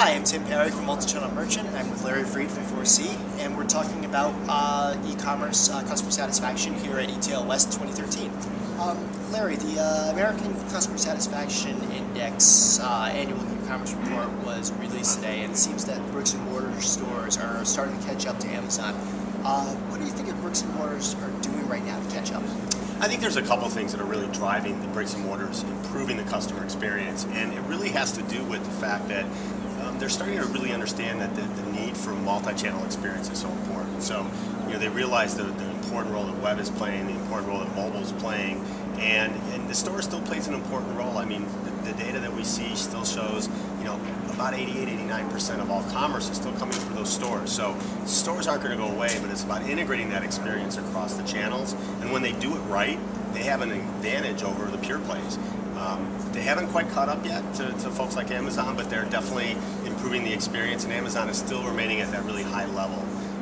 Hi, I'm Tim Parry from Multichannel Merchant. I'm with Larry Freed from ForeSee, and we're talking about e-commerce customer satisfaction here at ETL West 2013. Larry, the American Customer Satisfaction Index annual e-commerce report was released today, and it seems that bricks and mortar stores are starting to catch up to Amazon. What do you think bricks and mortars are doing right now to catch up? I think there's a couple of things that are really driving the bricks and mortars, improving the customer experience, and it really has to do with the fact that they're starting to really understand that the need for multi-channel experience is so important. So, they realize the important role that web is playing, the important role that mobile is playing, and the store still plays an important role. I mean, the data that we see still shows, about 88–89% of all commerce is still coming through those stores. So stores aren't going to go away, but it's about integrating that experience across the channels. And when they do it right, they have an advantage over the pure plays. They haven't quite caught up yet to folks like Amazon, but they're definitely improving the experience, and Amazon is still remaining at that really high level.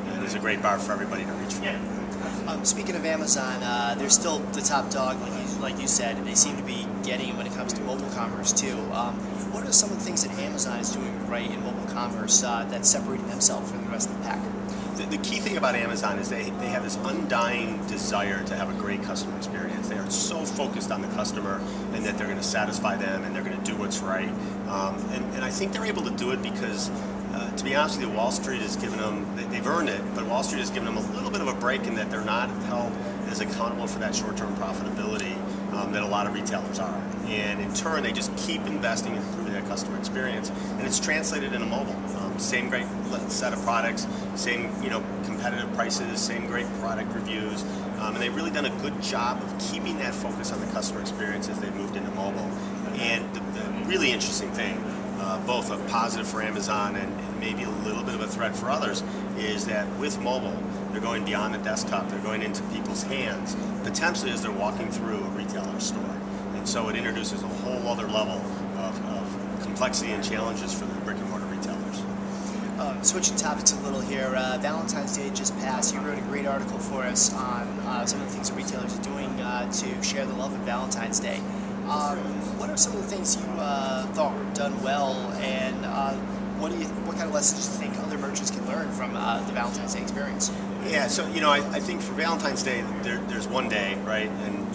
And there's a great bar for everybody to reach for. Speaking of Amazon, they're still the top dog, like you said, and they seem to be getting when it comes to mobile commerce too. What are some of the things that Amazon is doing right in mobile commerce that's separating themselves from the rest of the pack? The key thing about Amazon is they have this undying desire to have a great customer experience. They are so focused on the customer and that they're going to satisfy them and they're going to do what's right. And I think they're able to do it because, to be honest with you, Wall Street has given them, they've earned it, but Wall Street has given them a little bit of a break in that they're not held as accountable for that short-term profitability that a lot of retailers are. And in turn, they just keep investing in improving that customer experience, and it's translated into mobile. Same great set of products, same competitive prices, same great product reviews, and they've really done a good job of keeping that focus on the customer experience as they've moved into mobile. And the really interesting thing, both a positive for Amazon and maybe a little bit of a threat for others, is that with mobile, they're going beyond the desktop, they're going into people's hands, potentially as they're walking through a retailer store. And so it introduces a whole other level of complexity and challenges for the brick and mortar retailers. Switching topics a little here, Valentine's Day just passed. You wrote a great article for us on some of the things that retailers are doing to share the love of Valentine's Day. What are some of the things you thought were done well, and what kind of lessons do you think other merchants can learn from the Valentine's Day experience? Yeah, so I think for Valentine's Day, there's one day, right? And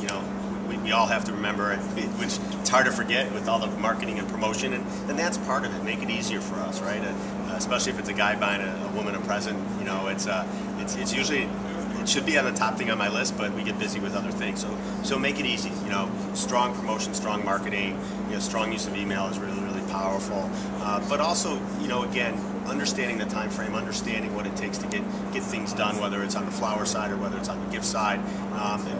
we all have to remember it, which it's hard to forget with all the marketing and promotion, and that's part of it. Make it easier for us, right? Especially if it's a guy buying a woman a present. It's usually, it should be on the top thing on my list, but we get busy with other things. So make it easy. Strong promotion, strong marketing, strong use of email is really, really powerful. But also, again, understanding the time frame, understanding what it takes to get things done, whether it's on the flower side or whether it's on the gift side,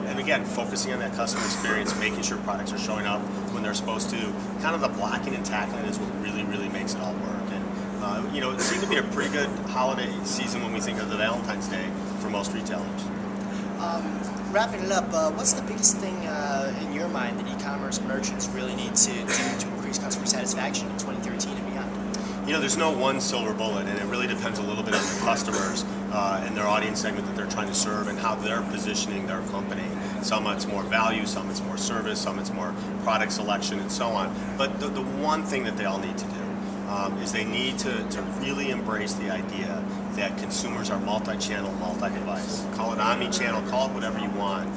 and again, focusing on that customer experience, making sure products are showing up when they're supposed to. Kind of the blocking and tackling is what really, really makes it all work. And it seemed to be a pretty good holiday season when we think of the Valentine's Day for most retailers. Wrapping it up, what's the biggest thing in your mind that e-commerce merchants really need to do to increase customer satisfaction in 2013 and beyond? There's no one silver bullet, and it really depends a little bit on the customers and their audience segment that they're trying to serve and how they're positioning their company. Some it's more value, some it's more service, some it's more product selection, and so on. But the one thing that they all need to do is they need to really embrace the idea that consumers are multi-channel, multi-device. Call it omni-channel, call it whatever you want.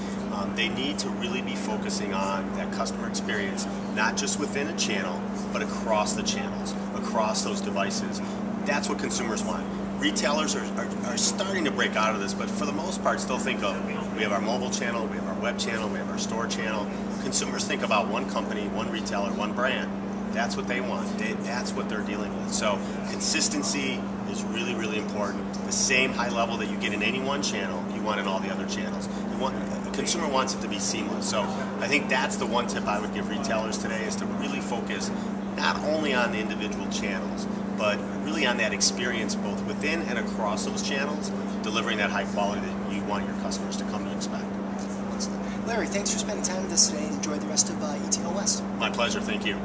They need to really be focusing on that customer experience, not just within a channel, but across the channels, across those devices. That's what consumers want. Retailers are starting to break out of this, but for the most part still think of, we have our mobile channel, we have our web channel, we have our store channel. Consumers think about one company, one retailer, one brand. That's what they want. That's what they're dealing with. So consistency is really, really important. The same high level that you get in any one channel, you want in all the other channels. The consumer wants it to be seamless. So I think that's the one tip I would give retailers today, is to really focus not only on the individual channels, but really on that experience both within and across those channels, delivering that high quality that you want your customers to come to expect. Larry, thanks for spending time with us today, and enjoy the rest of ETL West. My pleasure. Thank you.